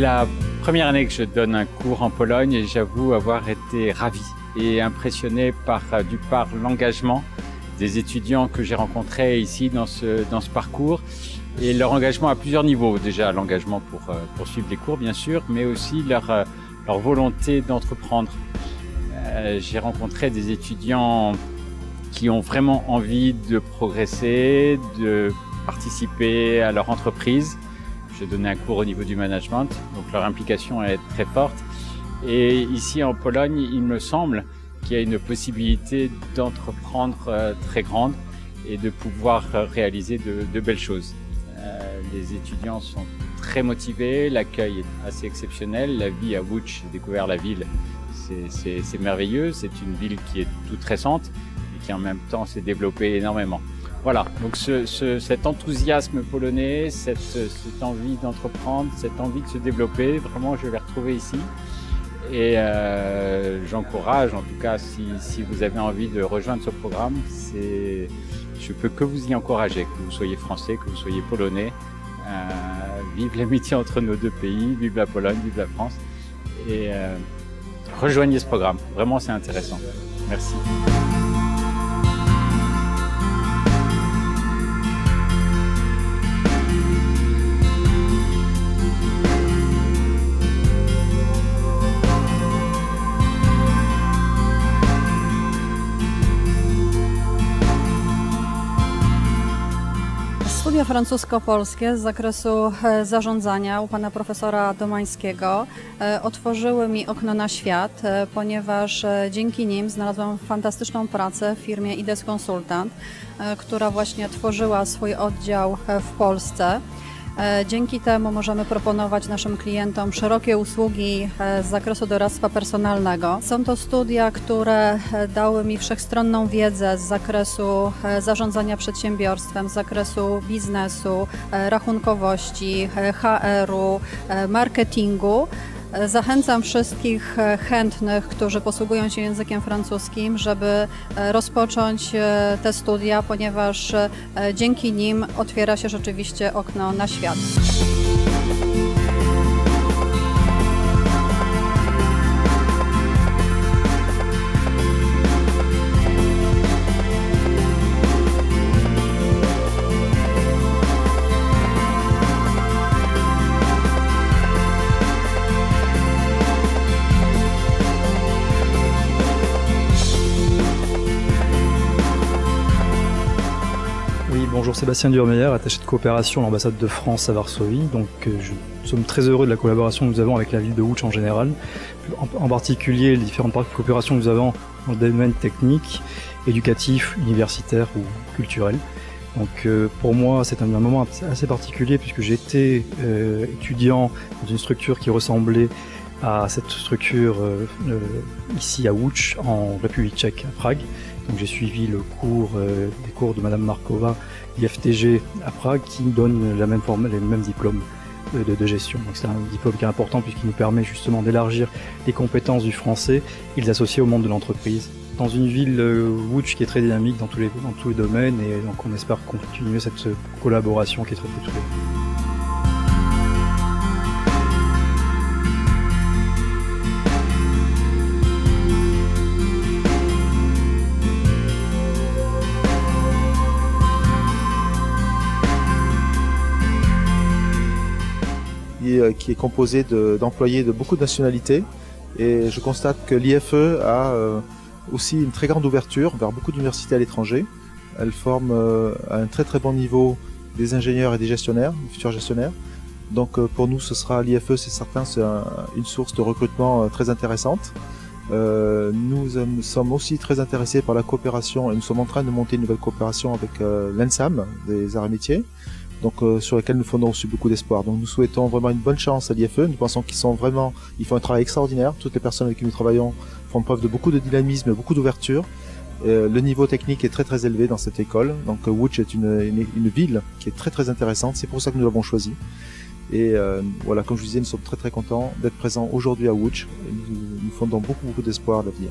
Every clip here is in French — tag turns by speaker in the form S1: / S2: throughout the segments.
S1: la première année que je donne un cours en Pologne et j'avoue avoir été ravi et impressionné par l'engagement des étudiants que j'ai rencontrés ici dans ce parcours et leur engagement à plusieurs niveaux. Déjà l'engagement pour suivre les cours bien sûr, mais aussi leur volonté d'entreprendre. J'ai rencontré des étudiants qui ont vraiment envie de progresser, de participer à leur entreprise. J'ai donné un cours au niveau du management, donc leur implication est très forte. Et ici en Pologne, il me semble qu'il y a une possibilité d'entreprendre très grande et de pouvoir réaliser de belles choses. Les étudiants sont très motivés, l'accueil est assez exceptionnel. La vie à Łódź, j'ai découvert la ville, c'est merveilleux. C'est une ville qui est toute récente et qui en même temps s'est développée énormément. Voilà, donc cet enthousiasme polonais, cette envie d'entreprendre, cette envie de se développer, vraiment je l'ai retrouvé ici. Et j'encourage, en tout cas, si vous avez envie de rejoindre ce programme, je peux que vous y encourager, que vous soyez français, que vous soyez polonais. Vive l'amitié entre nos deux pays, vive la Pologne, vive la France. Et rejoignez ce programme, vraiment c'est intéressant. Merci.
S2: Studia francusko-polskie z zakresu zarządzania u pana profesora Domańskiego otworzyły mi okno na świat, ponieważ dzięki nim znalazłam fantastyczną pracę w firmie IDES Consultant, która właśnie tworzyła swój oddział w Polsce. Dzięki temu możemy proponować naszym klientom szerokie usługi z zakresu doradztwa personalnego. Są to studia, które dały mi wszechstronną wiedzę z zakresu zarządzania przedsiębiorstwem, z zakresu biznesu, rachunkowości, HR-u, marketingu. Zachęcam wszystkich chętnych, którzy posługują się językiem francuskim, żeby rozpocząć te studia, ponieważ dzięki nim otwiera się rzeczywiście okno na świat.
S3: Bonjour, Sébastien Durmeyer, attaché de coopération à l'ambassade de France à Varsovie. Donc, nous sommes très heureux de la collaboration que nous avons avec la ville de Łódź en général, en particulier les différentes coopérations que nous avons dans le domaine technique, éducatif, universitaire ou culturel. Donc pour moi c'est un moment assez particulier puisque j'étais étudiant dans une structure qui ressemblait à cette structure ici à Łódź en République tchèque à Prague. Donc j'ai suivi des cours de Madame Markova, IFTG à Prague, qui donne la même forme, les mêmes diplômes de gestion. Donc c'est un diplôme qui est important puisqu'il nous permet justement d'élargir les compétences du français et les associer au monde de l'entreprise. Dans une ville Łódź qui est très dynamique dans tous les domaines, et donc on espère continuer cette collaboration qui est très fructueuse.
S4: Qui est composé d'employés de beaucoup de nationalités, et je constate que l'IFE a aussi une très grande ouverture vers beaucoup d'universités à l'étranger. Elle forme à un très bon niveau des ingénieurs et des gestionnaires, des futurs gestionnaires. Donc pour nous l'IFE, c'est certain, c'est une source de recrutement très intéressante. Nous sommes aussi très intéressés par la coopération et nous sommes en train de monter une nouvelle coopération avec l'ENSAM des arts et métiers. Donc sur lesquels nous fondons aussi beaucoup d'espoir. Donc nous souhaitons vraiment une bonne chance à l'IFE. Nous pensons qu'ils font un travail extraordinaire. Toutes les personnes avec qui nous travaillons font preuve de beaucoup de dynamisme, beaucoup d'ouverture. Le niveau technique est très élevé dans cette école. Donc Łódź est une ville qui est très intéressante. C'est pour ça que nous l'avons choisi. Et voilà, comme je vous disais, nous sommes très contents d'être présents aujourd'hui à Łódź. Nous fondons beaucoup d'espoir à l'avenir.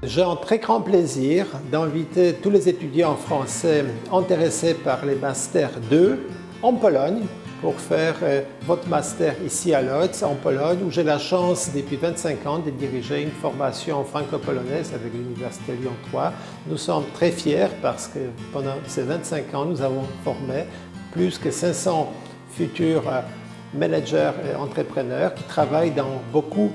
S5: J'ai un très grand plaisir d'inviter tous les étudiants français intéressés par les Masters 2 en Pologne pour faire votre master ici à Lodz, en Pologne, où j'ai la chance depuis 25 ans de diriger une formation franco-polonaise avec l'Université Lyon 3. Nous sommes très fiers parce que pendant ces 25 ans, nous avons formé plus que 500 futurs managers et entrepreneurs qui travaillent dans beaucoup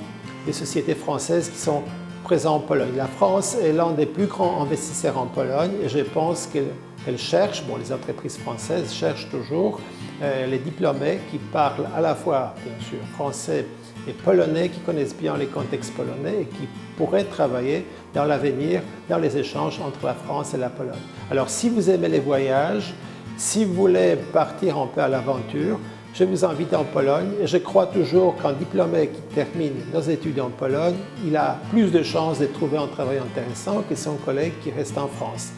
S5: de sociétés françaises qui sont présentes en Pologne. La France est l'un des plus grands investisseurs en Pologne et je pense qu'elle cherche, bon, les entreprises françaises cherchent toujours les diplômés qui parlent à la fois, bien sûr, français et polonais, qui connaissent bien les contextes polonais et qui pourraient travailler dans l'avenir, dans les échanges entre la France et la Pologne. Alors, si vous aimez les voyages, si vous voulez partir un peu à l'aventure, je vous invite en Pologne et je crois toujours qu'un diplômé qui termine nos études en Pologne, il a plus de chances de trouver un travail intéressant que son collègue qui reste en France.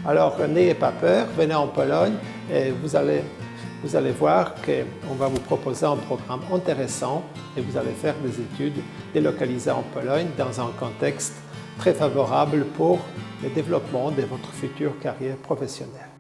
S5: Alors, n'ayez pas peur, venez en Pologne et vous allez voir qu'on va vous proposer un programme intéressant et vous allez faire des études délocalisées en Pologne dans un contexte très favorable pour le développement de votre future carrière professionnelle.